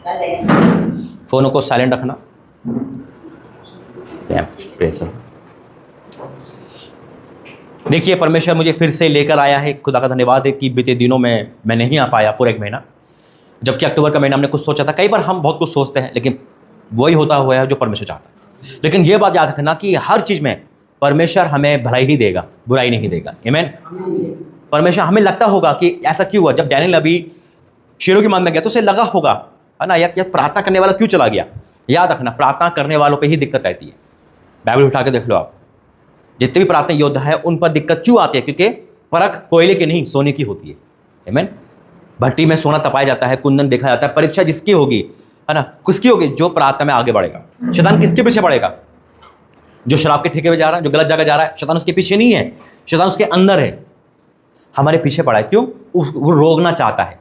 फोनों को साइलेंट रखना। देखिए, परमेश्वर मुझे फिर से लेकर आया है। खुदा का धन्यवाद है कि बीते दिनों में मैं नहीं आ पाया पूरा 1 महीना, जबकि अक्टूबर का महीना हमने कुछ सोचा था। कई बार हम बहुत कुछ सोचते हैं, लेकिन वही होता हुआ है जो परमेश्वर चाहता है। लेकिन यह बात याद रखना कि हर चीज़ में परमेश्वर हमें भलाई ही देगा, बुराई नहीं देगा। आमीन। परमेश्वर, हमें लगता होगा कि ऐसा क्यों हुआ, जब डैनियल अभी शेरों की मान में गया तो उसे लगा होगा, है ना, या प्रार्थना करने वाला क्यों चला गया। याद रखना, प्रार्थना करने वालों पे ही दिक्कत आती है। बाइबल उठा के देख लो आप, जितने भी प्रार्थना योद्धा है उन पर दिक्कत क्यों आती है? क्योंकि परख कोयले की नहीं, सोने की होती है। आमीन। भट्टी में सोना तपाया जाता है, कुंदन देखा जाता है। परीक्षा जिसकी होगी, है ना, किसकी होगी? जो प्रार्थना में आगे बढ़ेगा। शैतान किसके पीछे बढ़ेगा? जो शराब के ठेके पे जा रहा है, जो गलत जगह जा रहा है, शैतान उसके पीछे नहीं है, शैतान उसके अंदर है, हमारे पीछे पड़ा है। क्यों? वो रोकना चाहता है।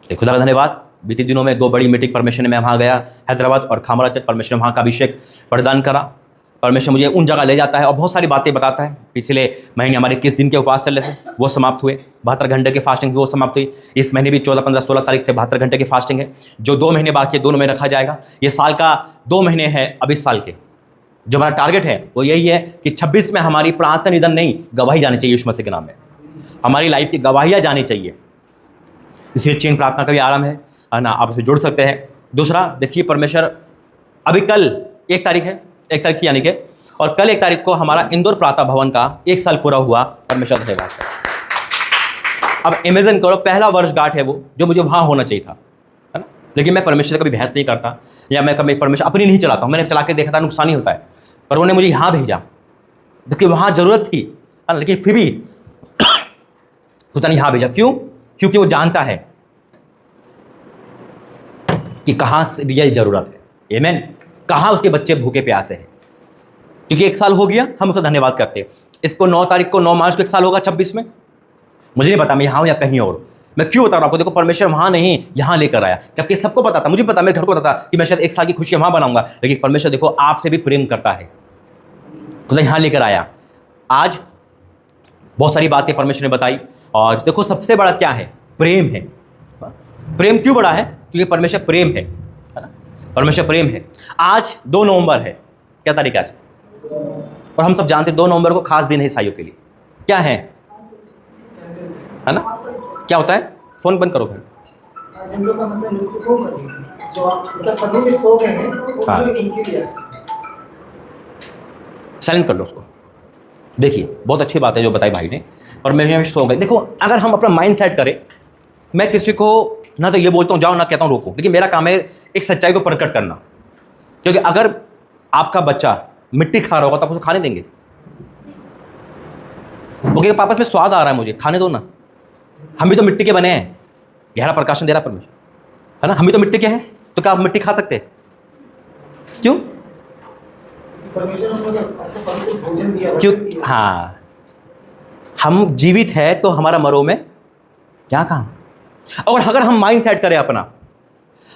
खुदा का धन्यवाद, बीते दिनों में 2 बड़ी मीटिंग परमेश्वर ने, मैं वहाँ गया हैदराबाद और खामरा चर्च, परमेश्वर ने वहाँ का अभिषेक प्रदान करा। परमेश्वर मुझे उन जगह ले जाता है और बहुत सारी बातें बताता है। पिछले महीने हमारे किस दिन के उपवास चल रहे थे, वो समाप्त हुए। 72 घंटे की फास्टिंग वो समाप्त हुई। इस महीने भी 14, 15, 16 तारीख से 72 घंटे की फास्टिंग है। जो 2 महीने बाकी है, दोनों में रखा जाएगा। ये साल का 2 महीने है अब इस साल के। जो हमारा टारगेट है वो यही है कि 26 में हमारी प्रार्थना निधन नहीं, गवाही जानी चाहिए यीशु मसीह के नाम में। हमारी लाइफ की गवाहियाँ जानी चाहिए। इसलिए चेन प्रार्थना का भी आराम है ना, आप इसमें जुड़ सकते हैं। दूसरा, देखिए, परमेश्वर अभी कल 1 तारीख है, 1 तारीख थी यानी कि, और कल 1 तारीख को हमारा इंदौर प्रार्थना भवन का 1 साल पूरा हुआ। परमेश्वर धन्यवाद। अब इमेजिन करो, पहला वर्षगांठ है वो, जो मुझे वहाँ होना चाहिए था, है ना। लेकिन मैं परमेश्वर से कभी बहस नहीं करता, या मैं कभी परमेश्वर अपनी नहीं चलाता हूँ। मैंने चला के देखा था, नुकसान ही होता है, पर उन्होंने मुझे यहाँ भेजा क्योंकि वहाँ ज़रूरत थी, है ना। लेकिन फिर भी खुदा ने यहाँ भेजा। क्यों? क्योंकि वो जानता है कि कहाँ रियल ज़रूरत है। आमीन। कहाँ उसके बच्चे भूखे प्यासे हैं। क्योंकि 1 साल हो गया, हम उसका धन्यवाद करते हैं। इसको 9 तारीख को, 9 मार्च को 1 साल होगा 26 में। मुझे नहीं पता मैं यहाँ हूँ या कहीं और। मैं क्यों बता रहा हूँ आपको? देखो, परमेश्वर वहाँ नहीं, यहाँ लेकर आया। जबकि सबको पता था, मुझे पता, मेरे घर को पता था कि मैं शायद 1 साल की खुशियाँ वहाँ बनाऊंगा। लेकिन परमेश्वर देखो आपसे भी प्रेम करता है, खुदा यहाँ लेकर आया। आज बहुत सारी बातें परमेश्वर ने बताई, और देखो सबसे बड़ा क्या है? प्रेम है। प्रेम क्यों बड़ा है? क्योंकि परमेश्वर प्रेम है ना। परमेश्वर प्रेम है। आज 2 नवंबर है। क्या तारीख है आज? और हम सब जानते हैं 2 नवंबर को खास दिन है ईसाइयों के लिए। क्या है ना? क्या होता है? फोन बंद करो भाई। साइलेंट कर लो उसको। देखिए, बहुत अच्छी बात है जो बताई भाई ने, और मैं सो गए। देखो, अगर हम अपना माइंड सेट करें, मैं किसी को ना तो ये बोलता हूँ जाओ, ना कहता हूँ रोको, लेकिन मेरा काम है एक सच्चाई को प्रकट करना। क्योंकि अगर आपका बच्चा मिट्टी खा रहा होगा तो आप उसे खाने देंगे? ओके, पापा में स्वाद आ रहा है, मुझे खाने दो ना। हम भी तो मिट्टी के बने हैं, गहरा प्रकाशन दे रहा परमेश्वर, है ना। हम भी तो मिट्टी के हैं, तो क्या आप मिट्टी खा सकते हैं? क्यों? क्यों? हाँ, हम जीवित है तो हमारा मरो में क्या काम। और अगर हम माइंड सेट करें अपना,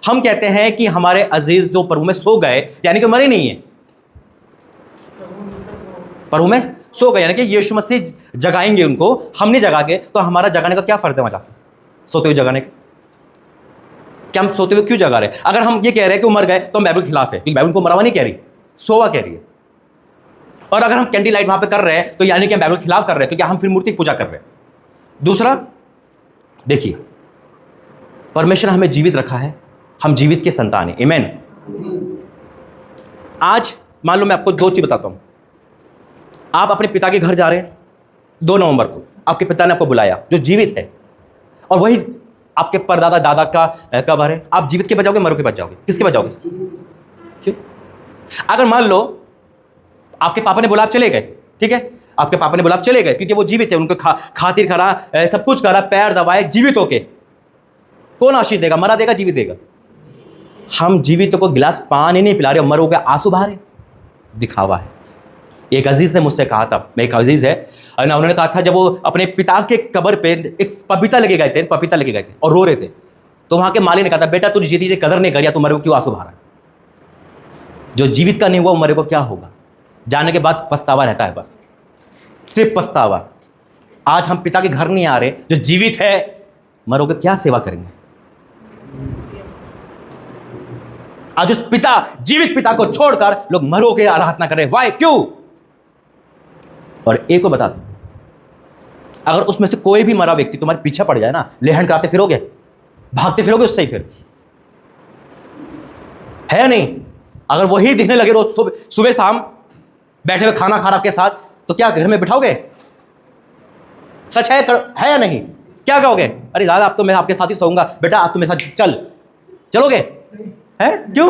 हम कहते हैं कि हमारे अजीज जो प्रभु में सो गए, यानी कि मरे नहीं है, प्रभु में सो गए, यानी कि यीशु मसीह जगाएंगे उनको। हमने जगा के, तो हमारा जगाने का क्या फर्ज है वहां जाके? सोते हुए जगाने का। क्या हम सोते हुए क्यों जगा रहे? अगर हम ये कह रहे हैं कि वो मर गए तो हम बाइबल के खिलाफ है, क्योंकि बाइबल को मरा हुआ नहीं कह रही, सोवा कह रही है। और अगर हम कैंडल लाइट वहां पे कर रहे हैं तो यानी कि हम बाइबल के खिलाफ कर रहे हैं, क्योंकि हम फिर मूर्ति पूजा कर रहे हैं। दूसरा, देखिए, परमेश्वर हमें जीवित रखा है, हम जीवित के संतान हैं। आमीन। आज मान लो मैं आपको 2 चीज बताता हूं। आप अपने पिता के घर जा रहे हैं 2 नवंबर को, आपके पिता ने आपको बुलाया जो जीवित है, और वही आपके परदादा दादा का कब है। आप जीवित के बजाओगे, मरो के बच जाओगे? किसके बच जाओगे? क्यों? अगर मान लो आपके पापा ने बोला आप चले गए, ठीक है, आपके पापा ने बोला आप चले गए, क्योंकि वो जीवित है, उनको खातिर करा, सब कुछ करा, पैर दबाए, जीवित होके, कौन आशीष देगा? मरा देगा, जीवित देगा? हम जीवित को गिलास पानी नहीं पिला रहे, मरो के आंसू बहा रहे, दिखावा है। एक अजीज ने मुझसे कहा था, मैं एक अजीज है ना, उन्होंने कहा था जब वो अपने पिता के कब्र पे एक पपीता लेके गए थे और रो रहे थे, तो वहां के माली ने कहा था, बेटा तू जीती जी कदर नहीं करिया, तू मरे को क्यों आंसू बहा रहा है? जो जीवित का नहीं हुआ वो मरे को क्या होगा? जाने के बाद पछतावा रहता है, बस सिर्फ पछतावा। आज हम पिता के घर नहीं आ रहे, जो जीवित है, मरोगे क्या सेवा करेंगे? आज उस पिता, जीवित पिता को छोड़कर लोग मरों की आराधना कर रहे हैं। वाई, क्यों? और एक को बता दो, अगर उसमें से कोई भी मरा व्यक्ति तुम्हारे पीछे पड़ जाए ना, लेहन कराते फिरोगे, भागते फिरोगे उससे ही, फिर है या नहीं? अगर वही दिखने लगे रोज सुबह शाम बैठे हुए खाना खा रहा के साथ, तो क्या घर में बिठाओगे? सच है या नहीं? क्या कहोगे? अरे दादा अब तो मैं आपके साथ ही सोऊंगा, बेटा आप तो मेरे साथ चलोगे? है क्यों?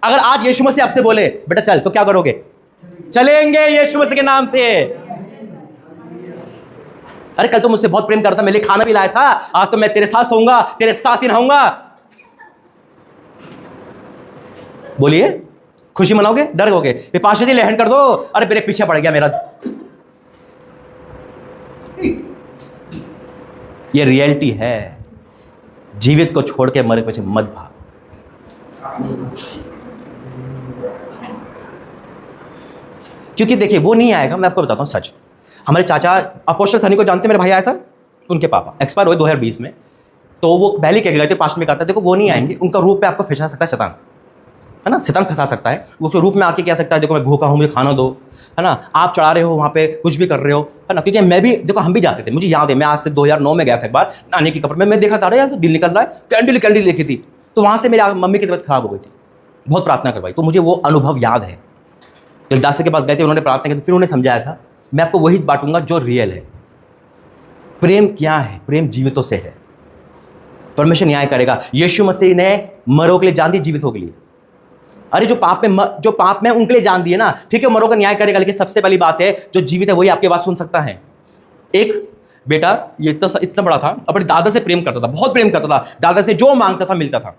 अगर आज यीशु मसीह आपसे बोले बेटा चल, तो क्या करोगे? चलेंगे यीशु मसीह के नाम से। अरे कल तो मुझसे बहुत प्रेम करता, मेरे लिए खाना भी लाया था, आज तो मैं तेरे साथ सोऊंगा, तेरे साथ ही रहूंगा। बोलिए, खुशी मनाओगे? डर गए? पाशा जी लहन कर दो, अरे मेरे पीछे पड़ गया मेरा। ये रियलिटी है। जीवित को छोड़ के मरे पीछे मत भाग। क्योंकि देखिए वो नहीं आएगा। मैं आपको बताता हूं सच, हमारे चाचा अपोस्टल सनी को जानते, मेरे भाई आया था, उनके पापा एक्सपायर हुए 2020 में। तो वो पहले क्या गए थे, पास्ट में कहता, देखो वो नहीं आएंगे, उनका रूप पे आपको फंसा सकता है शैतान, है ना? शैतान फंसा सकता है। वो जो रूप में आके कह सकता है देखो मैं भूखा हूँ, मुझे खाना दो, है ना? आप चढ़ा रहे हो वहाँ पे, कुछ भी कर रहे हो, है ना? क्योंकि मैं भी देखो, हम भी जाते थे, मुझे याद है, मैं आज से 2009 में गया था एक बार नानी के कपड़े में, मैं देखा था अरे यार तो दिल निकल रहा है, कैंडल देखी थी, तो वहाँ से मेरी मम्मी की तबीयत खराब हो गई थी, बहुत प्रार्थना करवाई, तो मुझे वो अनुभव याद है। दास के पास गए थे, उन्होंने प्रार्थना की, फिर उन्होंने समझाया था। मैं आपको वही बांटूंगा जो रियल है। प्रेम क्या है? प्रेम जीवितों से है। परमेश्वर न्याय करेगा। यीशु मसीह ने मरों के लिए जान दी, जीवितों के लिए। अरे जो पाप में उनके लिए जान दिए ना, ठीक है, मरों का न्याय करेगा। लेकिन सबसे पहली बात है, जो जीवित है वही आपकी बात सुन सकता है। एक बेटा ये इतना बड़ा था, अपने दादा से प्रेम करता था, बहुत प्रेम करता था, दादा से जो मांगता था मिलता था,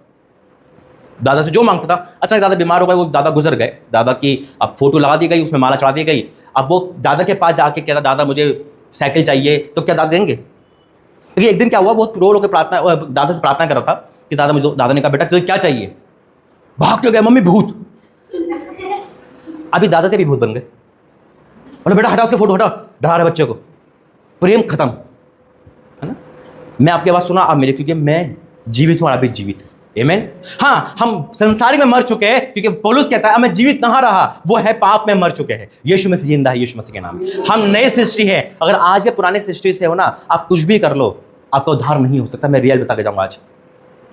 दादा से जो मांगता था। अचानक दादा बीमार हो गए, वो दादा गुजर गए, दादा की अब फोटो लगा दी गई, उसमें माला चढ़ा दी गई। अब वो दादा के पास जाके कहता दादा मुझे साइकिल चाहिए, तो क्या दादा देंगे? क्योंकि एक दिन क्या हुआ, बहुत रो के प्रार्थना, दादा से प्रार्थना कर रहा था कि दादा मुझे, दादा ने कहा बेटा तुझे क्या चाहिए? भाग के गए, मम्मी भूत। अभी दादा के भी भूत बन गए, बोले बेटा हटाओ उसके फोटो, हटाओ, डरा रहे बच्चे को। प्रेम खत्म, है ना? मैं आपकी आवाज सुना अब मेरे, क्योंकि मैं जीवित हूं, अभी जीवित। आमीन। हाँ, हम संसारिक में मर चुके हैं, क्योंकि पौलुस कहता है मैं जीवित नहीं रहा, वो है पाप में मर चुके हैं। यीशु मसीह जिंदा है, यीशु मसीह के नाम हम नई सृष्टि है। अगर आज के पुराने सृष्टि से हो ना, आप कुछ भी कर लो, आपका उद्धार नहीं हो सकता। मैं रियल बता के जाऊंगा आज।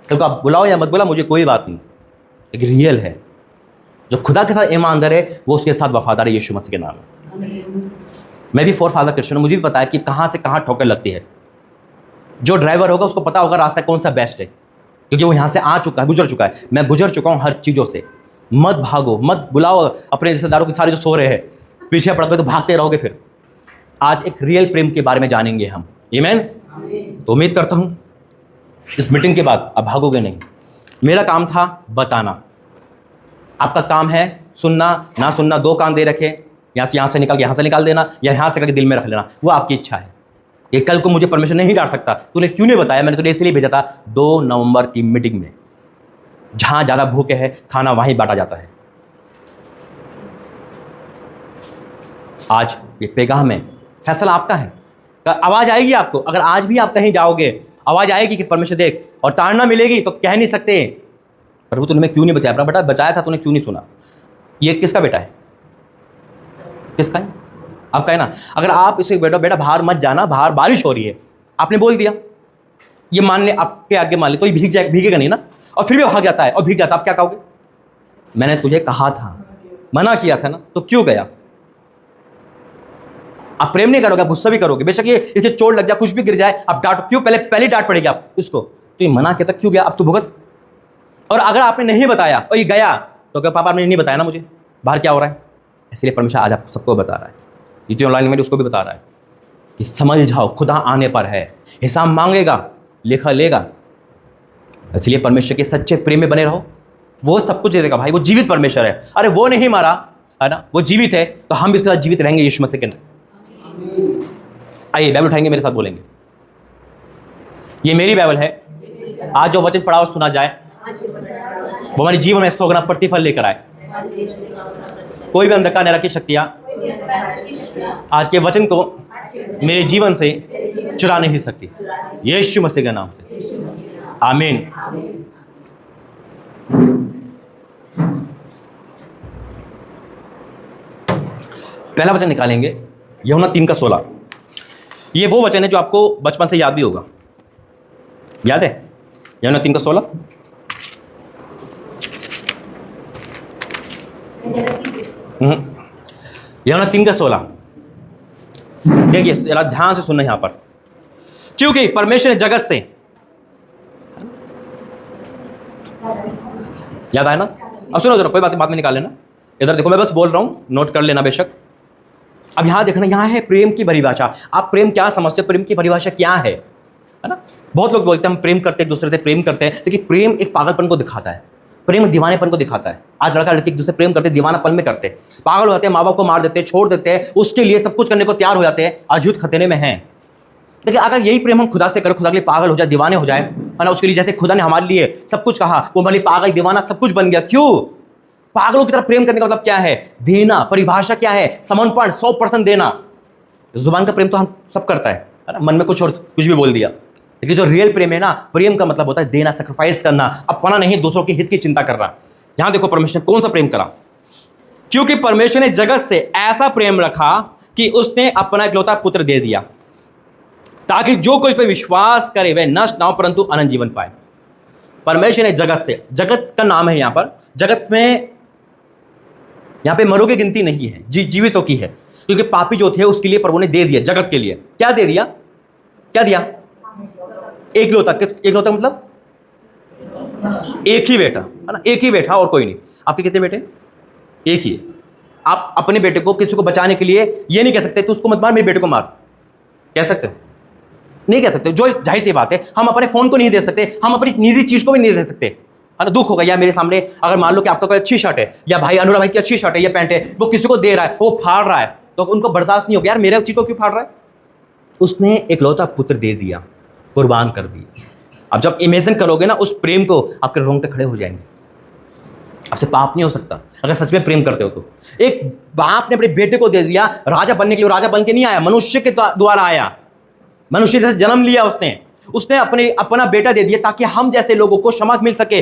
तो आप बुलाओ या मत बुलाओ, मुझे कोई बात नहीं, एक रियल है जो खुदा के साथ ईमानदार है, वो उसके साथ वफादार है, यीशु मसीह के नाम है। मैं भी फोरफादर क्रिश्चियन हूं, मुझे भी पता है कि कहां से कहां ठोकर लगती है। जो ड्राइवर होगा उसको पता होगा रास्ता कौन सा बेस्ट है, क्योंकि वो यहाँ से आ चुका है, गुजर चुका है। मैं गुजर चुका हूँ हर चीज़ों से। मत भागो, मत बुलाओ अपने रिश्तेदारों के सारे जो सो रहे हैं, पीछे पड़ गए तो भागते रहोगे फिर। आज एक रियल प्रेम के बारे में जानेंगे हम। आमीन। तो उम्मीद करता हूँ इस मीटिंग के बाद अब भागोगे नहीं। मेरा काम था बताना, आपका काम है सुनना ना सुनना। 2 कान दे रखे, यहाँ से निकाल के यहाँ से निकाल देना, या यहाँ से करके दिल में रख लेना, वो आपकी इच्छा है। ये कल को मुझे परमेश्वर नहीं डांट सकता, तूने क्यों नहीं बताया? मैंने तुझे इसलिए भेजा था 2 नवंबर की मीटिंग में, जहां ज्यादा भूखे है खाना वहीं बांटा जाता है। आज ये पैगाम है, फैसला आपका है। आवाज आएगी आपको, अगर आज भी आप कहीं जाओगे आवाज आएगी कि परमेश्वर देख, और ताड़ना मिलेगी तो कह नहीं सकते प्रभु तूने क्यों नहीं बचाया? बेटा बचाया था, तूने क्यों नहीं सुना? ये किसका बेटा है? किसका है? आपका है ना। अगर आप इसे बेटा बाहर मत जाना, बाहर बारिश हो रही है, आपने बोल दिया, ये मान ले आपके आगे मान ले, तो ये भीगेगा नहीं ना, और फिर भी भाग जाता है और भीग जाता, आप क्या कहोगे? मैंने तुझे कहा था, मना किया था ना, तो क्यों गया? आप प्रेम नहीं करोगे, गुस्सा भी करोगे, बेशक ये इसे चोट लग जाए, कुछ भी गिर जाए, आप डांट, क्यों? पहले डांट पड़ेगी आप इसको, तो ये मना किया था, क्यों गया? अब तो भुगत। और अगर आपने नहीं बताया और ये गया, तो क्या पापा आपने नहीं बताया ना मुझे बाहर क्या हो रहा है? इसलिए परमेश्वर आज आपको सबको बता रहा है, ये ऑनलाइन में उसको भी बता रहा है कि समझ जाओ, खुदा आने पर है, हिसाब मांगेगा, लेखा लेगा। इसलिए परमेश्वर के सच्चे प्रेम में बने रहो, वो सब कुछ दे देगा भाई। वो जीवित परमेश्वर है। अरे वो नहीं मारा, है ना, वो जीवित है, तो हम भी उसके साथ जीवित रहेंगे यीशु मसीह के नाम। आइए बाइबल उठाएंगे, मेरे साथ बोलेंगे। ये मेरी बाइबल है। आज जो वचन पढ़ा और सुना जाए वो हमारे जीवन में स्थोगना प्रतिफल लेकर आए। कोई भी अंधकार नरक की शक्तियां आज के वचन को मेरे जीवन से चुरा नहीं सकती, यीशु मसीह के नाम से। आमीन। पहला वचन निकालेंगे यूहन्ना 3:16। ये वो वचन है जो आपको बचपन से याद भी होगा। याद है यूहन्ना 3:16? यूहन्ना 3:16 देखिए, जरा ध्यान से सुनना यहां पर। क्योंकि परमेश्वर ने जगत से, याद आया ना? अब सुनो जरा, कोई बात बाद में निकाल लेना। इधर देखो, मैं बस बोल रहा हूं, नोट कर लेना बेशक। अब यहां देखना, यहां है प्रेम की परिभाषा। आप प्रेम क्या समझते हो? प्रेम की परिभाषा क्या है ना? बहुत लोग बोलते हैं हम प्रेम करते हैं, एक दूसरे से प्रेम करते हैं, लेकिन प्रेम एक पागलपन को दिखाता है, प्रेम दीवानेपन को दिखाता है। आज लड़का लड़की एक दूसरे प्रेम करते, दीवानापन में करते, पागल हो जाते हैं, माँ बाप को मार देते हैं, छोड़ देते हैं, उसके लिए सब कुछ करने को तैयार हो जाते हैं, अजूत खतरे में हैं। देखिए, अगर यही प्रेम हम खुदा से करें, खुदा के लिए पागल हो जाए, दीवाने हो जाए, है ना, उसके लिए जैसे खुदा ने हमारे लिए सब कुछ कहा, वो हमारे पागल दीवाना सब कुछ बन गया। क्यों? पागलों की तरफ प्रेम करने का मतलब क्या है? देना। परिभाषा क्या है? समर्पण, 100% देना। जुबान का प्रेम तो हम सब करता है ना, मन में कुछ और कुछ भी बोल दिया, लेकिन जो रियल प्रेम है ना, प्रेम का मतलब होता है देना, सैक्रिफाइस करना, अपना नहीं, दूसरों के हित की चिंता करना। यहां देखो परमेश्वर कौन सा प्रेम करा। क्योंकि परमेश्वर ने जगत से ऐसा प्रेम रखा कि उसने अपना इकलौता पुत्र दे दिया, ताकि जो कोई इस पर विश्वास करे वह नष्ट ना हो परंतु अनंत जीवन पाए। परमेश्वर ने जगत से, जगत का नाम है यहां पर, जगत में यहां पे मरों की गिनती नहीं है, जीवितों की है, क्योंकि पापी जो थे उसके लिए प्रभु ने दे दिया, जगत के लिए। क्या दे दिया? क्या दिया? एकलौता। एकलौता मतलब एक ही बेटा, है ना, एक ही बेटा और कोई नहीं। आपके कितने बेटे? एक ही है। आप अपने बेटे को किसी को बचाने के लिए ये नहीं कह सकते तू उसको मत मार, मेरे बेटे को मार। कह सकते हो? नहीं कह सकते। जो जाहिर सी बात है, हम अपने फोन को नहीं दे सकते, हम अपनी निजी चीज को भी नहीं दे सकते, है ना। दुख होगा या मेरे सामने अगर मान लो कि आपका कोई अच्छी शर्ट है, या भाई अनुराग भाई की अच्छी शर्ट है या पैंट है, वो किसी को दे रहा है, वो फाड़ रहा है, तो उनको बर्दाश्त नहीं होगा, यार मेरे चीज को क्यों फाड़ रहा है? उसने एकलौता पुत्र दे दिया, कुर्बान कर दिया। अब जब इमेजिन करोगे ना उस प्रेम को, आपके रोंगटे खड़े हो जाएंगे। आपसे पाप नहीं हो सकता अगर सच में प्रेम करते हो तो। एक बाप ने अपने बेटे को दे दिया राजा बनने के लिए। राजा बन के नहीं आया, मनुष्य के द्वारा आया, मनुष्य जैसे जन्म लिया उसने अपना बेटा दे दिया, ताकि हम जैसे लोगों को क्षमा मिल सके।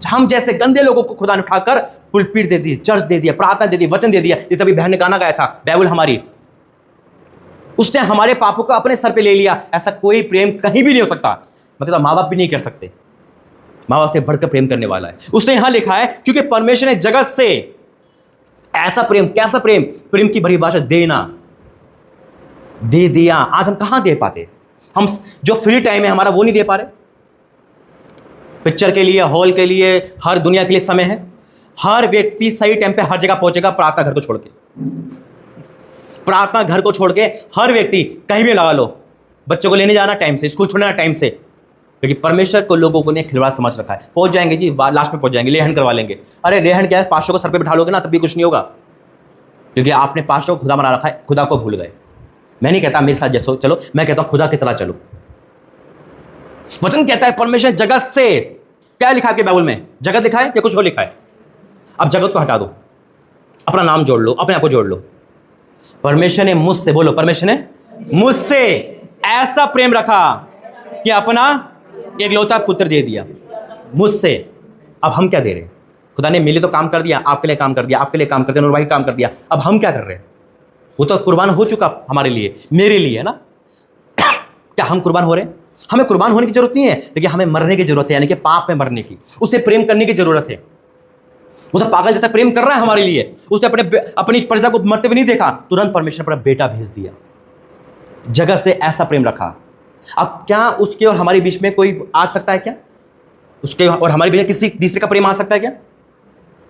हम जैसे गंदे लोगों को खुदा ने उठाकर पुलपीट दे दी, चर्च दे दिया, प्रार्थना दे दी, वचन दे दिया, जैसे अभी बहन ने गाना गाया था, बाइबल हमारी। उसने हमारे पापों को अपने सर पे ले लिया। ऐसा कोई प्रेम कहीं भी नहीं हो सकता। मैं कहता माँ बाप भी नहीं कर सकते, माँ बाप से बढ़कर प्रेम करने वाला है। उसने यहां लिखा है क्योंकि परमेश्वर ने जगत से ऐसा प्रेम, कैसा प्रेम? प्रेम की परिभाषा देना, दे दिया। आज हम कहां दे पाते? हम जो फ्री टाइम है हमारा वो नहीं दे पा रहे। पिक्चर के लिए, हॉल के लिए, हर दुनिया के लिए समय है। हर व्यक्ति सही टाइम पे हर जगह पहुंचेगा, प्रार्थना घर को छोड़ के। प्रार्थना घर को छोड़ के हर व्यक्ति कहीं भी लगा लो, बच्चों को लेने जाना टाइम से, स्कूल छोड़ना टाइम से। क्योंकि परमेश्वर को लोगों को ने खिलवाड़ समझ रखा है। पहुंच जाएंगे जी, लास्ट में पहुंच जाएंगे, लेहन करवा लेंगे। अरे लेहन क्या है? पास्टर को सर पे बिठा लोगे ना तब भी कुछ नहीं होगा, क्योंकि आपने पास्टर को खुदा बना रखा है, खुदा को भूल गए। मैं नहीं कहता मेरे साथ जैसो चलो, मैं कहता हूं खुदा की तरह चलो। वचन कहता है परमेश्वर जगत से, क्या लिखा है आपके बाइबल में? जगत लिखा है या कुछ और लिखा है? अब जगत को हटा दो, अपना नाम जोड़ लो, अपने आप को जोड़ लो। परमेश्वर ने मुझसे, बोलो, परमेश्वर ने मुझसे ऐसा प्रेम रखा कि अपना एकलौता पुत्र दे दिया। मुझसे। अब हम क्या दे रहे हैं? खुदा ने मेरे तो काम कर दिया, आपके लिए काम कर दिया, आपके लिए काम कर दिया, नूर भाई काम कर दिया। अब हम क्या कर रहे हैं? वो तो कुर्बान हो चुका हमारे लिए, मेरे लिए, है ना। क्या हम कुर्बान हो रहे हैं? हमें कुर्बान होने की जरूरत नहीं है, लेकिन हमें मरने की जरूरत है, यानी कि पाप में मरने की, उसे प्रेम करने की जरूरत है। वो तो पागल जैसा प्रेम कर रहा है हमारे लिए। उसने अपनी प्रजा को मरते हुए नहीं देखा, तुरंत परमेश्वर अपना बेटा भेज दिया। जगत से ऐसा प्रेम रखा। अब क्या उसके और हमारे बीच में कोई आ सकता है क्या? उसके और हमारे बीच में किसी तीसरे का प्रेम आ सकता है क्या?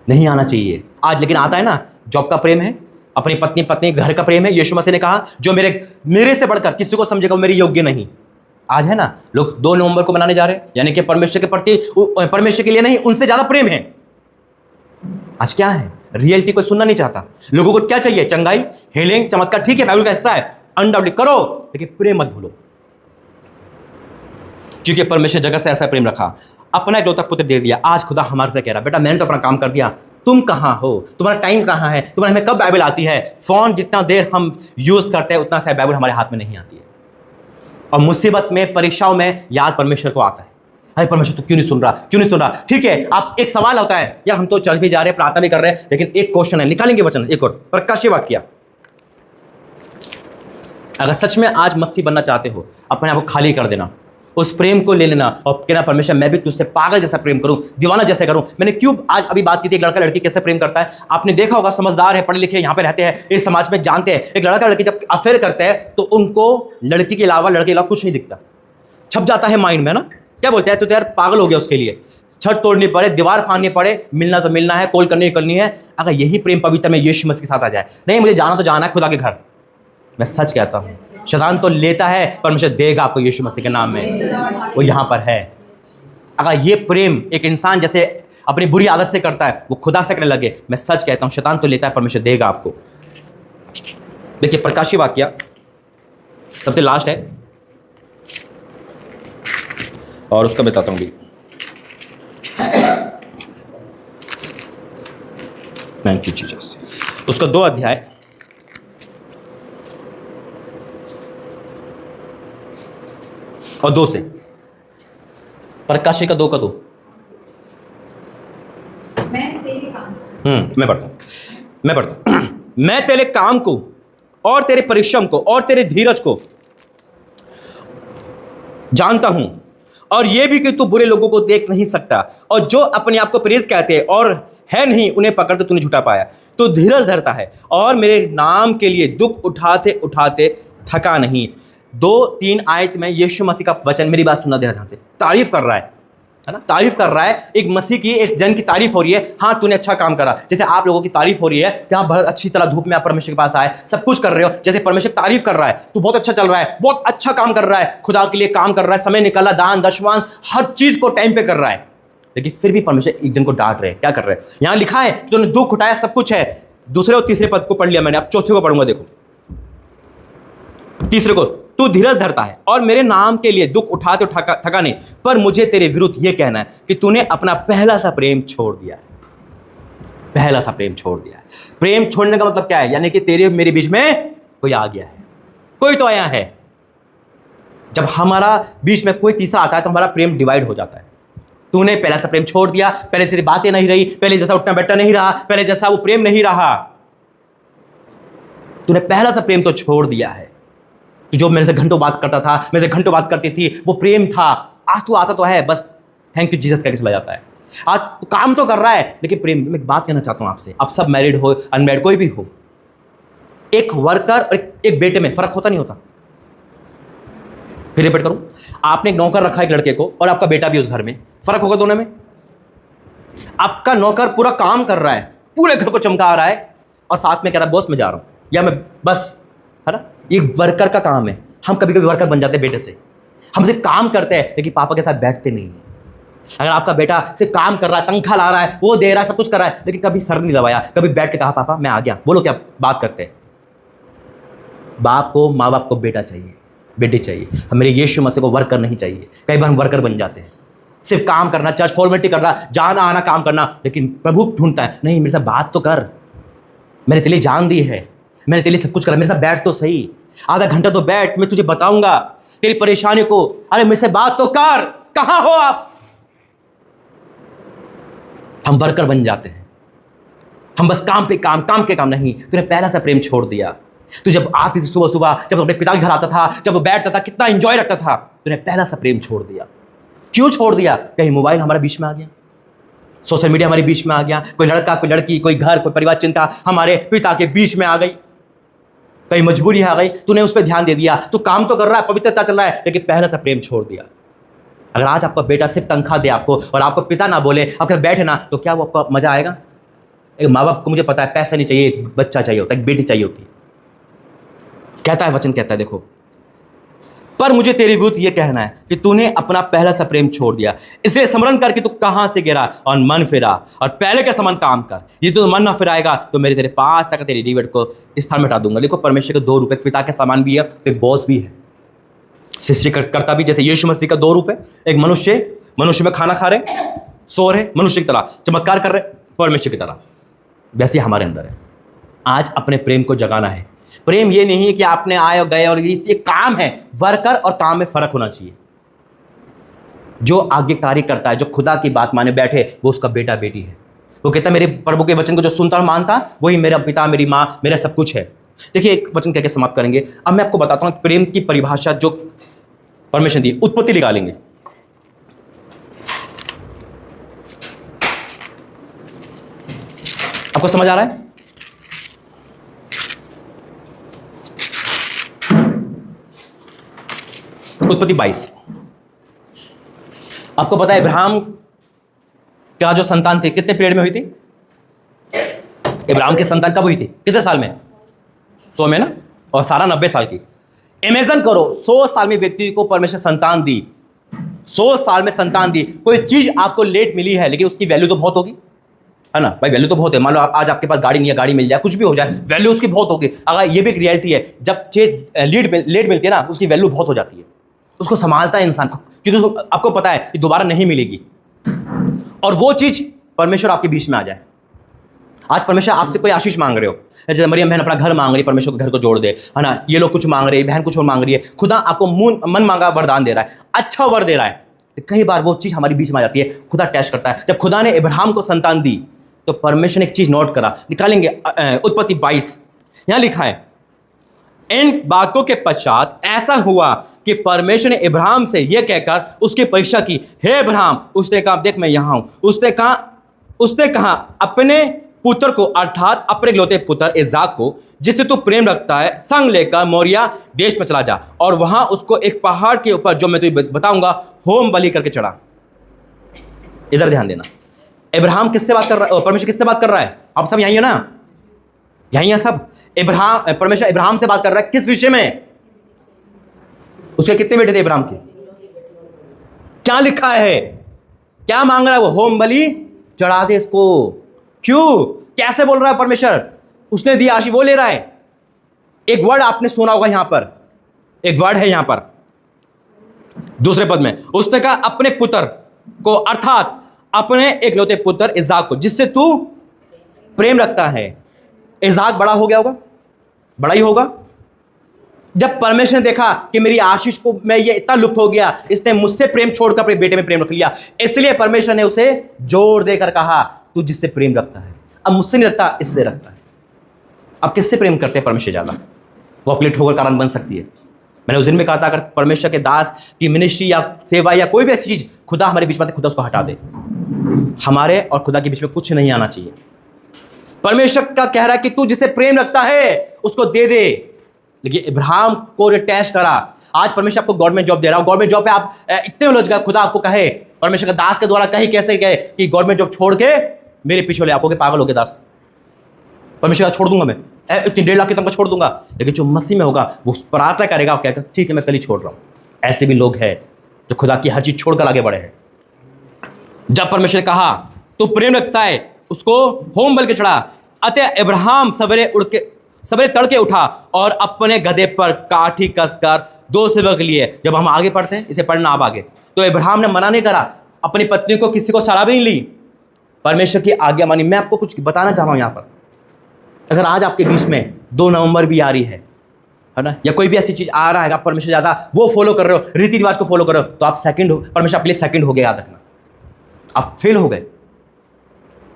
नहीं आना चाहिए आज, लेकिन आता है ना। जॉब का प्रेम है, अपनी पत्नी घर का प्रेम है। यीशु मसीह ने कहा जो मेरे से बढ़कर किसी को समझेगा वो मेरी योग्य नहीं। आज है ना, लोग 2 नवंबर को मनाने जा रहे हैं, यानी कि परमेश्वर के प्रति, परमेश्वर के लिए नहीं, उनसे ज्यादा प्रेम है। आज क्या है? रियलिटी कोई सुनना नहीं चाहता। लोगों को क्या चाहिए? चंगाई, हीलिंग, चमत्कार। ठीक है, बाइबल का हिस्सा है, अनडाउटली करो, लेकिन प्रेम मत भूलो। क्योंकि परमेश्वर जगत से ऐसा प्रेम रखा, अपना इकलौता पुत्र दे दिया। आज खुदा हमारे से कह रहा, बेटा मैंने तो अपना काम कर दिया, तुम कहां हो? तुम्हारा टाइम कहां है? तुम्हारे में कब बाइबल आती है? फोन जितना देर हम यूज करते हैं उतना सा बाइबल हमारे हाथ में नहीं आती है। और मुसीबत में, परीक्षाओं में याद परमेश्वर को आता है, अरे परमेश्वर तू क्यों नहीं सुन रहा, क्यों नहीं सुन रहा? ठीक है, आप एक सवाल होता है, यार हम तो चर्च भी जा रहे हैं, प्रार्थना भी कर रहे हैं, लेकिन एक क्वेश्चन है, निकालेंगे वचन एक और प्रकाशित वाक्य अगर सच में आज मसीह बनना चाहते हो, अपने आप को खाली कर देना, उस प्रेम को ले लेना और कहना परमेश्वर मैं भी तुझसे पागल जैसा प्रेम करूं, दीवाना जैसे करूं। मैंने क्यों आज अभी बात की थी एक लड़का लड़की कैसे प्रेम करता है। आपने देखा होगा, समझदार है, पढ़े लिखे, यहाँ पे रहते हैं, इस समाज में जानते हैं, एक लड़का लड़की जब अफेयर करते हैं तो उनको लड़की के अलावा लड़के के अलावा कुछ नहीं दिखता, छप जाता है माइंड में ना। क्या बोलते हैं, तो यार पागल हो गया उसके लिए, छत तोड़नी पड़े, दीवार फाड़नी पड़े, मिलना तो मिलना है, कॉल करनी है। अगर यही प्रेम पवित्र में यीशु मसीह के साथ आ जाए, नहीं मुझे जाना तो जाना है खुदा के घर, मैं सच कहता हूँ शैतान तो लेता है, परमेश्वर देगा आपको यीशु मसीह के नाम में, वो यहाँ पर है। अगर ये प्रेम एक इंसान जैसे अपनी बुरी आदत से करता है वो खुदा से करने लगे, मैं सच कहता हूँ शैतान तो लेता है, परमेश्वर देगा आपको। देखिए प्रकाशी वाक्य सबसे लास्ट है और उसका बताता हूँ भी। Thank you Jesus. उसका 2 अध्याय और 2 से, प्रकाशी का 2 का 2। मैं पढ़ता हूं मैं तेरे काम को और तेरे परिश्रम को और तेरे धीरज को जानता हूं, और यह भी कि तू बुरे लोगों को देख नहीं सकता, और जो अपने आप को प्रेरित कहते हैं और है नहीं उन्हें पकड़ते तूने झूठा पाया। तो धीरज धरता है और मेरे नाम के लिए दुख उठाते उठाते थका नहीं। 2-3 आयत में यीशु मसीह का वचन, मेरी बात सुनना देना चाहते, तारीफ कर रहा है ना, तारीफ कर रहा है। एक मसीह की, एक जन की तारीफ हो रही है। हाँ तूने अच्छा काम करा, जैसे आप लोगों की तारीफ हो रही है कि हाँ बहुत अच्छी तरह धूप में आप परमेश्वर के पास आए, सब कुछ कर रहे हो, जैसे परमेश्वर तारीफ कर रहा है, तू बहुत अच्छा चल रहा है, बहुत अच्छा काम कर रहा है, खुदा के लिए काम कर रहा है, समय निकाला, दान दशवांश हर चीज को टाइम पे कर रहा है। लेकिन फिर भी परमेश्वर एक जन को डांट रहे हैं, क्या कर रहे हैं। यहाँ लिखा है तूने दुख उठाया, सब कुछ है। दूसरे और तीसरे पद को पढ़ लिया मैंने, अब चौथे को पढ़ूंगा। देखो तीसरे को, तू धीरज धरता है और मेरे नाम के लिए दुख उठाते थका नहीं, पर मुझे तेरे विरुद्ध यह कहना है कि तूने अपना पहला सा प्रेम छोड़ दिया है। पहला सा प्रेम छोड़ दिया है। प्रेम छोड़ने का मतलब क्या है, यानी कि तेरे मेरे बीच में कोई आ गया है, कोई तो आया है। जब हमारा बीच में कोई तीसरा आता है तो हमारा प्रेम डिवाइड हो जाता है। तूने पहला सा प्रेम छोड़ दिया, पहले से बातें नहीं रही, पहले जैसा उठना बैठना नहीं रहा, पहले जैसा वो प्रेम नहीं रहा। तूने पहला सा प्रेम तो छोड़ दिया है। जो मेरे से घंटों बात करता था, मेरे से घंटों बात करती थी, वो प्रेम था। आज तू आता तो है, बस थैंक यू जीसस कहकर चला जाता है। आज काम तो कर रहा है लेकिन प्रेम। मैं एक बात कहना चाहता हूं आपसे, आप सब मैरिड हो अनमैरिड कोई भी हो, एक वर्कर और एक बेटे में फर्क होता नहीं होता। फिर रिपीट करूं, आपने एक नौकर रखा एक लड़के को और आपका बेटा भी उस घर में, फर्क होगा दोनों में। आपका नौकर पूरा काम कर रहा है, पूरे घर को चमका रहा है और साथ में कह रहा है बॉस मैं जा रहा हूं, या मैं बस, है ना। ये वर्कर का काम है। हम कभी कभी वर्कर बन जाते हैं बेटे से, हम सिर्फ काम करते हैं लेकिन पापा के साथ बैठते नहीं है। अगर आपका बेटा सिर्फ काम कर रहा है, तनख्वाह ला रहा है, वो दे रहा है, सब कुछ कर रहा है, लेकिन कभी सर नहीं दबाया, कभी बैठ के कहा पापा मैं आ गया, बोलो क्या बात करते हैं। बाप को, माँ बाप को बेटा चाहिए, बेटी चाहिए। हमें यीशु मसीह को वर्कर नहीं चाहिए। कई बार हम वर्कर बन जाते हैं, सिर्फ काम करना, चर्च फॉर्मेलिटी करना, जाना आना काम करना, लेकिन प्रभु ढूंढता है नहीं मेरे साथ बात तो कर, मैंने तेरे लिए जान दी है, मैंने तेरे लिए सब कुछ करा, मेरे साथ बैठ तो सही, आधा घंटा तो बैठ, मैं तुझे बताऊंगा तेरी परेशानी को, अरे मेरे से बात तो कर, कहां हो आप। हम वर्कर बन जाते हैं, हम बस काम पे काम, काम के काम नहीं। तूने पहला सा प्रेम छोड़ दिया। तू जब आती थी सुबह सुबह, जब अपने पिता के घर आता था, जब वो बैठता था, कितना एंजॉय रखता था, तूने पहला सा प्रेम छोड़ दिया। क्यों छोड़ दिया? कहीं मोबाइल हमारे बीच में आ गया, सोशल मीडिया हमारे बीच में आ गया, कोई लड़का, कोई लड़की, कोई घर, कोई परिवार चिंता हमारे पिता के बीच में आ गई, कहीं मजबूरी आ गई, तूने उस पर ध्यान दे दिया। तू काम तो कर रहा है, पवित्रता चल रहा है, लेकिन पहला सा प्रेम छोड़ दिया। अगर आज आपका बेटा सिर्फ तनख्वाह दे आपको और आपको पिता ना बोले, अगर बैठे ना, तो क्या वो आपको मजा आएगा? एक माँ बाप को मुझे पता है पैसा नहीं चाहिए, एक बच्चा चाहिए होता है, एक बेटी चाहिए होती है। कहता है वचन, कहता है देखो, पर मुझे तेरे विरुद्ध यह कहना है कि तूने अपना पहला सा प्रेम छोड़ दिया। इसलिए स्मरण कर कि तू कहां से गिरा और मन फिरा और पहले के समान काम कर। यदि तू मन ना फिराएगा तो मेरे तेरे पास आकर तेरी रिवेट को स्थान में हटा दूंगा। देखो परमेश्वर के 2 रूप है, पिता के समान भी है, तो एक बॉस भी है, सृष्टि करता भी। जैसे यीशु मसीह का 2 रूप है, एक मनुष्य में खाना खा रहे, सो रहे, मनुष्य की तरह चमत्कार कर रहे, परमेश्वर की तरह, वैसे हमारे अंदर है। आज अपने प्रेम को जगाना है। प्रेम ये नहीं है कि आपने आए और गए, और ये काम है। वर्कर और काम में फर्क होना चाहिए। जो आज्ञाकारी करता है, जो खुदा की बात माने बैठे, वो उसका बेटा बेटी है। वो कहता है मेरे प्रभु के वचन को जो सुनता और मानता, वही मेरा पिता, मेरी माँ, मेरा सब कुछ है। देखिए एक वचन कह के समाप्त करेंगे। अब मैं आपको बताता हूं प्रेम की परिभाषा जो परमेश्वर दी। उत्पत्ति निकालेंगे। आपको समझ आ रहा है? उत्पत्ति 22। आपको पता है इब्राहिम का जो संतान थे कितने पीरियड में हुई थी? इब्राहिम की संतान कब हुई थी? कितने साल में? 100 में ना। और सारा 90 साल की। इमेजिन करो 100 साल में व्यक्ति को परमेश्वर संतान दी, 100 साल में संतान दी। कोई चीज आपको लेट मिली है लेकिन उसकी वैल्यू तो बहुत होगी, है ना भाई? वैल्यू तो बहुत है। मान लो आज आपके पास गाड़ी नहीं है, गाड़ी मिल जाए, कुछ भी हो जाए, वैल्यू उसकी बहुत होगी। अगर ये भी एक रियलिटी है, जब चीज लेट मिलती है ना, उसकी वैल्यू बहुत हो जाती है। उसको संभालता है इंसान, क्योंकि आपको पता है कि दोबारा नहीं मिलेगी। और वो चीज परमेश्वर आपके बीच में आ जाए। आज परमेश्वर आपसे कोई आशीष मांग रहे हो, जैसे मरियम बहन अपना घर मांग रही है, परमेश्वर घर को जोड़ दे, है ना। ये लोग कुछ मांग रहे हैं, बहन कुछ और मांग रही है, खुदा आपको मन मांगा वरदान दे रहा है, अच्छा वर दे रहा है। कई बार वो चीज हमारे बीच में आ जाती है, खुदा टेस्ट करता है। जब खुदा ने इब्राहिम को संतान दी तो परमेश्वर ने एक चीज नोट करा, निकालेंगे उत्पत्ति 22। यहां लिखा है, इन बातों के पश्चात ऐसा हुआ कि परमेश्वर ने इब्राहिम से यह कहकर उसकी परीक्षा की, हे इब्राहिम। उसने कहा, देख मैं यहां हूं। उसने कहा अपने पुत्र को, अर्थात अपने इकलौते पुत्र इसाक को, जिससे तू प्रेम रखता है, संग लेकर मोरिया देश में चला जा और वहां उसको एक पहाड़ के ऊपर, जो मैं तुझे बताऊंगा, होम बलि करके चढ़ा। इधर ध्यान देना, इब्राहिम किससे बात कर रहा है? परमेश्वर किससे बात कर रहा है? आप सब यहीं हो ना? यहीं है सब। परमेश्वर इब्राहिम से बात कर रहा है किस विषय में? उसके कितने बेटे थे इब्राहिम के? क्या लिखा है? क्या मांग रहा है वो? होम बलि चढ़ा दे इसको। क्यों? कैसे बोल रहा है परमेश्वर? उसने दी आशीष, वो ले रहा है। एक वर्ड आपने सुना होगा यहां पर, एक वर्ड है यहां पर दूसरे पद में। उसने कहा अपने पुत्र को, अर्थात अपने एकलौते पुत्र इसाक को, जिससे तू प्रेम रखता है। इसाक बड़ा हो गया होगा, बड़ा ही होगा। जब परमेश्वर ने देखा कि मेरी आशीष को मैं ये इतना लुप्त हो गया, इसने मुझसे प्रेम छोड़कर अपने बेटे में प्रेम रख लिया, इसलिए परमेश्वर ने उसे जोर देकर कहा, तू जिससे प्रेम रखता है, अब मुझसे नहीं रखता, इससे रखता है। अब किससे प्रेम करते हैं परमेश्वर ज्यादा? वो अपने ठोकर कारण बन सकती है। मैंने उस दिन में कहा था, अगर परमेश्वर के दास की मिनिस्ट्री या सेवा या कोई भी ऐसी चीज खुदा हमारे बीच में, खुदा उसको हटा दे। हमारे और खुदा के बीच में कुछ नहीं आना चाहिए। परमेश्वर का कह रहा है कि तू जिसे प्रेम रखता है उसको दे दे। लेकिन इब्राहिम को टेस्ट करा। आज परमेश्वर आपको गवर्नमेंट जॉब दे रहा हो, गवर्नमेंट जॉब पे आप इतने उलझ गए, खुदा आपको कहे, परमेश्वर का दास के द्वारा कहीं कैसे गए कि गवर्नमेंट जॉब छोड़ के मेरे पीछे ले, आपको पागल हो गए दास, परमेश्वर का छोड़ दूंगा मैं, इतनी 1.5 लाख की तनख्वाह छोड़ दूंगा। लेकिन जो मसीह में होगा वो प्रार्थना करेगा, कहेगा ठीक है मैं कल ही छोड़ रहा हूं। ऐसे भी लोग हैं जो खुदा की हर चीज छोड़कर आगे बढ़े हैं। जब परमेश्वर ने कहा तू प्रेम रखता है, उसको होम बल के चढ़ा। अतः इब्राहिम सवेरे तड़के उठा और अपने गधे पर काठी कसकर 2 सेवक लिए। जब हम आगे पढ़ते हैं, इसे पढ़ना आप आगे, तो इब्राहिम ने मना नहीं करा, अपनी पत्नी को किसी को सलाह भी नहीं ली, परमेश्वर की आज्ञा मानी। मैं आपको कुछ बताना चाह रहा हूं यहां पर, अगर आज आपके बीच में 2 नवंबर भी आ रही है ना, या कोई भी ऐसी चीज आ रहा है, आप परमेश्वर ज्यादा वो फॉलो कर रहे हो, रीति रिवाज को फॉलो कर रहे हो, तो आप परमेश्वर आपके लिए सेकंड हो गए, याद रखना, आप फेल हो गए।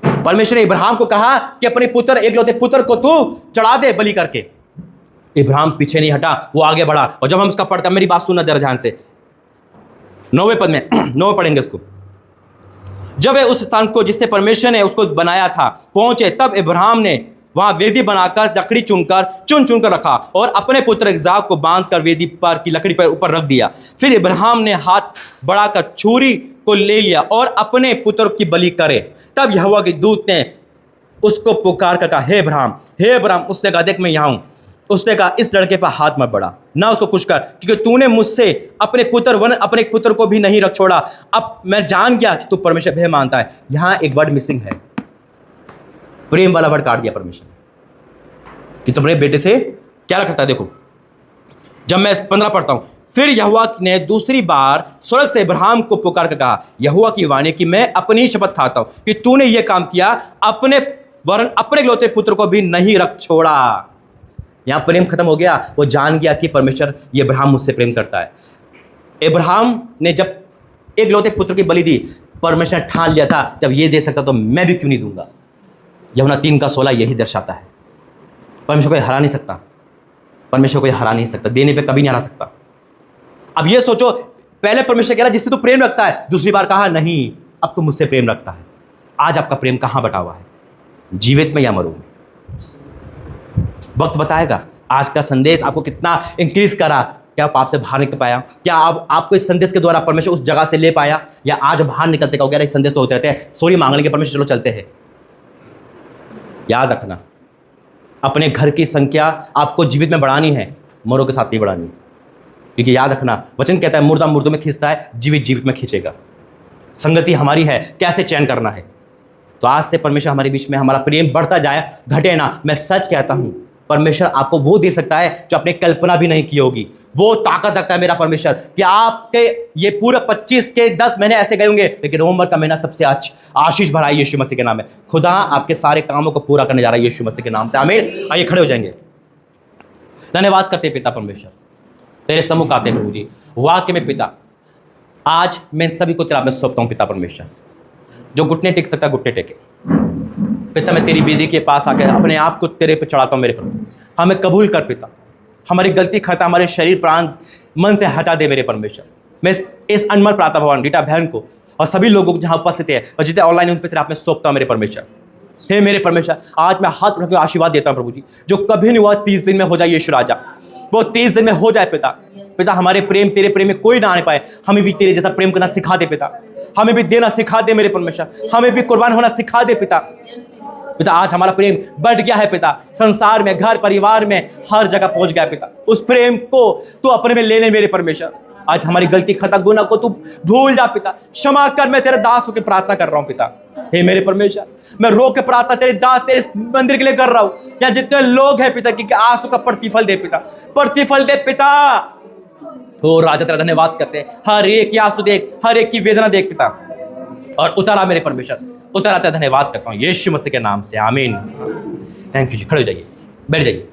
परमेश्वर ने इब्राहिम को कहा कि अपने पुत्र, एकलौते पुत्र को तू चढ़ा दे बलि करके। इब्राहिम पीछे नहीं हटा, वो आगे बढ़ा। और जब हम इसका पढ़ते, मेरी बात सुनना जरा ध्यान से, 9वें पद में 9 पढ़ेंगे इसको। जब वे उस स्थान को जिससे परमेश्वर ने उसको बनाया था पहुंचे, तब इब्राहिम ने वहां वेदी बनाकर लकड़ी चुन कर रखा और अपने पुत्र इसाक को बांधकर वेदी पर की लकड़ी पर ऊपर रख दिया। फिर इब्राहिम ने हाथ बढ़ाकर छुरी को ले लिया और अपने पुत्र की बलि करे। तब यहोवा के दूत ने उसको पुकार कर कहा, हे इब्राहिम। उसने कहा, देख मैं यहाँ हूं। उसने कहा, इस लड़के पर हाथ मत बढ़ा, ना उसको कुछ कर, क्योंकि तूने मुझसे अपने पुत्र को भी नहीं रख छोड़ा। अब मैं जान गया कि तू परमेश्वर भय मानता है। यहां एक वर्ड मिसिंग है, प्रेम वाला वर्ड काट दिया परमेश्वर ने कि तुम्हारे बेटे से क्या रखता है। देखो जब मैं 15 पढ़ता हूं, फिर यहोवा ने दूसरी बार स्वर्ग से इब्राहिम को पुकार कर कहा, यहोवा की वाणी कि मैं अपनी शपथ खाता हूं कि तूने यह काम किया, अपने इकलौते पुत्र को भी नहीं रख छोड़ा। यहां प्रेम खत्म हो गया। वो जान गया कि परमेश्वर, ये इब्राहिम मुझसे प्रेम करता है। इब्राहिम ने जब इकलौते पुत्र की बलि दी, परमेश्वर ने ठान लिया था, जब ये दे सकता तो मैं भी क्यों नहीं दूंगा। यूहन्ना 3:16 यही दर्शाता है, परमेश्वर को हरा नहीं सकता। परमेश्वर को हरा नहीं सकता, देने पे कभी नहीं हरा सकता। अब ये सोचो, पहले परमेश्वर कह रहा जिससे तू प्रेम रखता है, दूसरी बार कहा नहीं अब तू मुझसे प्रेम रखता है। आज आपका प्रेम कहां बटा हुआ है, जीवित में या मरू में? वक्त बताएगा। आज का संदेश आपको कितना इंक्रीज करा, क्या आप पाप से बाहर निकल पाया? क्या आपको इस संदेश के द्वारा परमेश्वर उस जगह से ले पाया, या आज बाहर निकलते कहो इस संदेश तो होते रहते हैं, सॉरी मांगने के परमेश्वर चलो चलते हैं। याद रखना, अपने घर की संख्या आपको जीवित में बढ़ानी है, मरो के साथ नहीं बढ़ानी है। क्योंकि याद रखना, वचन कहता है मुर्दा मुर्दों में खींचता है, जीवित जीवित में खींचेगा। संगति हमारी है, कैसे चयन करना है। तो आज से परमेश्वर हमारे बीच में, हमारा प्रेम बढ़ता जाए, घटे ना। मैं सच कहता हूं, परमेश्वर आपको वो दे सकता है जो आपने कल्पना भी नहीं की होगी। वो ताकत रखता है मेरा परमेश्वर कि आपके ये पूरे 25 के 10 महीने ऐसे गए होंगे, लेकिन नवंबर का महीना सबसे आशीष भरा है यीशु मसीह के नाम में। खुदा आपके सारे कामों को पूरा करने जा रहा है यीशु मसीह के नाम से, आमीन। आइए खड़े हो जाएंगे, धन्यवाद करते पिता परमेश्वर, तेरे सम्मुख आते प्रभु जी। वाक्य में पिता, आज मैं सभी को तेरा में सौंपता हूं पिता परमेश्वर। जो घुटने टेक सकता घुटने टेके पिता। मैं तेरी वेदी के पास आकर अपने आप को तेरे पे चढ़ाता हूं मेरे प्रभु। हमें कबूल कर पिता, हमारी गलती खता हमारे शरीर प्राण मन से हटा दे मेरे परमेश्वर। मैं इस अनमोल प्रातः भगवान रीटा बहन को और सभी लोगों को जहां उपस्थित है और जितने ऑनलाइन उन पे तेरे आप में सौंपता हूं मेरे परमेश्वर। हे मेरे परमेश्वर, आज मैं हाथ उठा के आशीर्वाद देता हूं प्रभु जी, जो कभी नहीं हुआ 30 दिन में हो जाए यीशु राजा, वो 30 दिन में हो जाए पिता। पिता हमारे प्रेम, तेरे प्रेम में कोई ना आने पाए, हमें भी तेरे जैसा प्रेम करना सिखा दे पिता। हमें भी देना सिखा दे मेरे परमेश्वर, हमें भी कुर्बान होना सिखा दे पिता। पिता आज हमारा प्रेम बढ़ गया है पिता, संसार में, घर परिवार में, हर जगह पहुंच गया पिता। उस प्रेम को तू अपने में ले ले मेरे परमेश्वर। आज हमारी गलती खता गुनाह को तू भूल जा पिता, क्षमा कर। मैं तेरे दास होकर प्रार्थना कर रहा हूं पिता। हे मेरे परमेश्वर, मैं रो के प्रार्थना तेरे दास तेरे मंदिर के लिए कर रहा हूं। यहाँ जितने लोग हैं पिता कि आंसू का प्रतिफल दे पिता, प्रतिफल दे पिता। ओ राजा तेरा धन्यवाद करते हैं, हर एक की आंसू देख, हर एक की वेदना देख पिता, और उतारा मेरे परमेश्वर, उतारा तेरा धन्यवाद करता हूँ यीशु मसीह के नाम से, आमीन। थैंक यू जी। खड़े हो जाइए, बैठ जाइए।